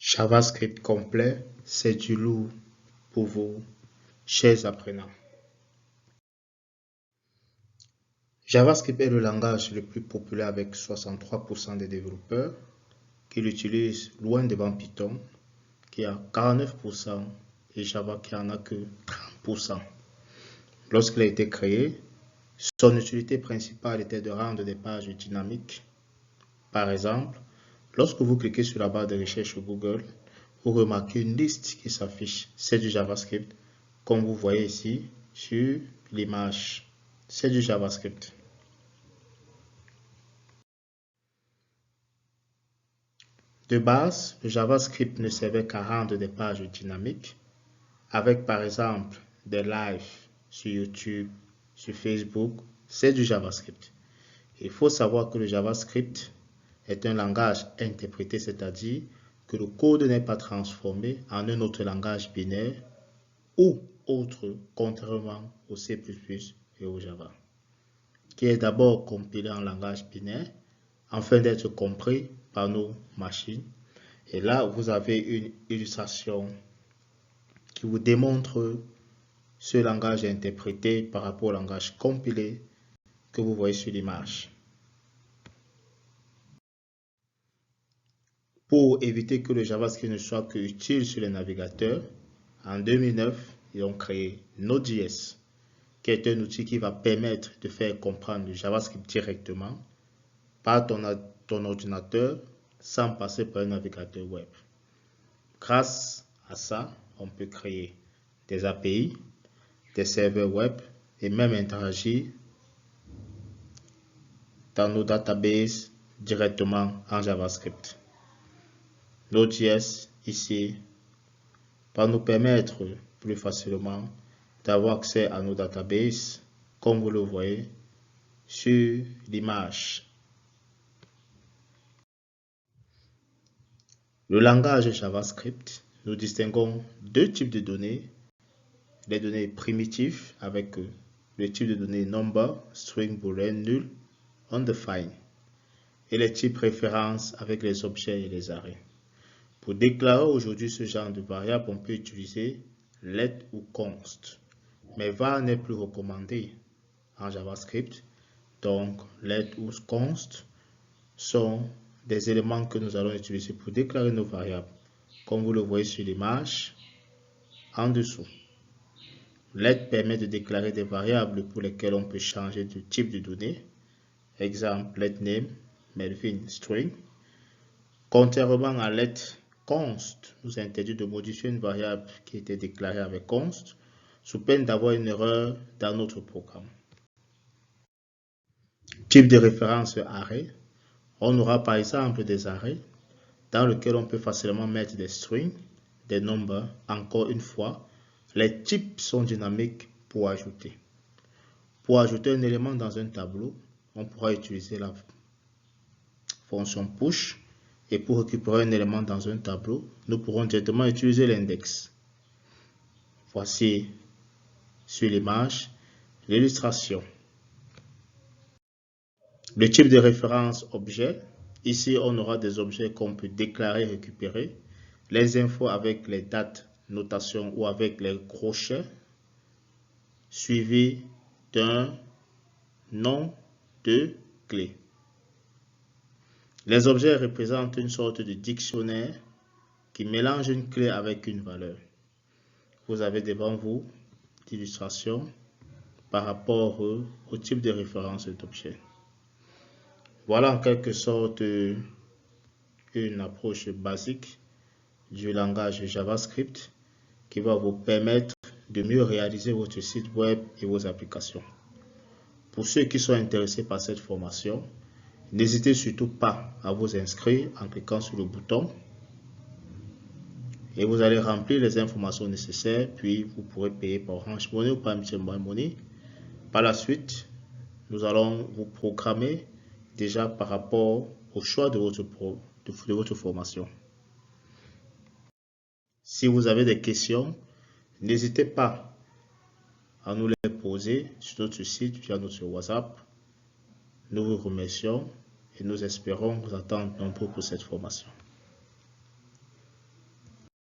JavaScript complet, c'est du lourd pour vous, chers apprenants. JavaScript est le langage le plus populaire avec 63% des développeurs qui l'utilisent loin devant Python, qui a 49%, et Java qui en a que 30%. Lorsqu'il a été créé, son utilité principale était de rendre des pages dynamiques. Par exemple, lorsque vous cliquez sur la barre de recherche sur Google, vous remarquez une liste qui s'affiche. C'est du JavaScript, comme vous voyez ici sur l'image. C'est du JavaScript. De base, le JavaScript ne servait qu'à rendre des pages dynamiques, avec par exemple des lives sur YouTube, sur Facebook. C'est du JavaScript. Il faut savoir que le JavaScript est un langage interprété, c'est-à-dire que le code n'est pas transformé en un autre langage binaire ou autre, contrairement au C++ et au Java, qui est d'abord compilé en langage binaire afin d'être compris par nos machines. Et là, vous avez une illustration qui vous démontre ce langage interprété par rapport au langage compilé que vous voyez sur l'image. Pour éviter que le JavaScript ne soit que utile sur les navigateurs, en 2009, ils ont créé Node.js, qui est un outil qui va permettre de faire comprendre le JavaScript directement par ton ordinateur sans passer par un navigateur web. Grâce à ça, on peut créer des API, des serveurs web et même interagir dans nos databases directement en JavaScript. Node.js ici va nous permettre plus facilement d'avoir accès à nos databases, comme vous le voyez sur l'image. Le langage JavaScript, nous distinguons deux types de données. Les données primitives avec le type de données number, string, boolean, null, undefined. Et les types références avec les objets et les arrêts. Pour déclarer aujourd'hui ce genre de variable, on peut utiliser let ou const. Mais var n'est plus recommandé en JavaScript. Donc, let ou const sont des éléments que nous allons utiliser pour déclarer nos variables. Comme vous le voyez sur l'image en dessous. Let permet de déclarer des variables pour lesquelles on peut changer de type de données. Exemple, let name, Melvin, string. Contrairement à let const, nous interdit de modifier une variable qui était déclarée avec const, sous peine d'avoir une erreur dans notre programme. Type de référence array. On aura par exemple des arrays dans lesquels on peut facilement mettre des strings, des nombres. Encore une fois, les types sont dynamiques pour ajouter. Pour ajouter un élément dans un tableau, on pourra utiliser la fonction push. Et pour récupérer un élément dans un tableau, nous pourrons directement utiliser l'index. Voici sur l'image l'illustration. Le type de référence objet. Ici, on aura des objets qu'on peut déclarer et récupérer. Les infos avec les dates, notation ou avec les crochets, suivi d'un nom de clé. Les objets représentent une sorte de dictionnaire qui mélange une clé avec une valeur. Vous avez devant vous l'illustration par rapport au type de référence d'objet. Voilà en quelque sorte une approche basique du langage JavaScript qui va vous permettre de mieux réaliser votre site web et vos applications. Pour ceux qui sont intéressés par cette formation, n'hésitez surtout pas à vous inscrire en cliquant sur le bouton et vous allez remplir les informations nécessaires, puis vous pourrez payer par Orange Money ou par MTN Money. Par la suite, nous allons vous programmer déjà par rapport au choix de votre formation. Si vous avez des questions, n'hésitez pas à nous les poser sur notre site via notre WhatsApp. Nous vous remercions et nous espérons vous attendre nombreux pour cette formation.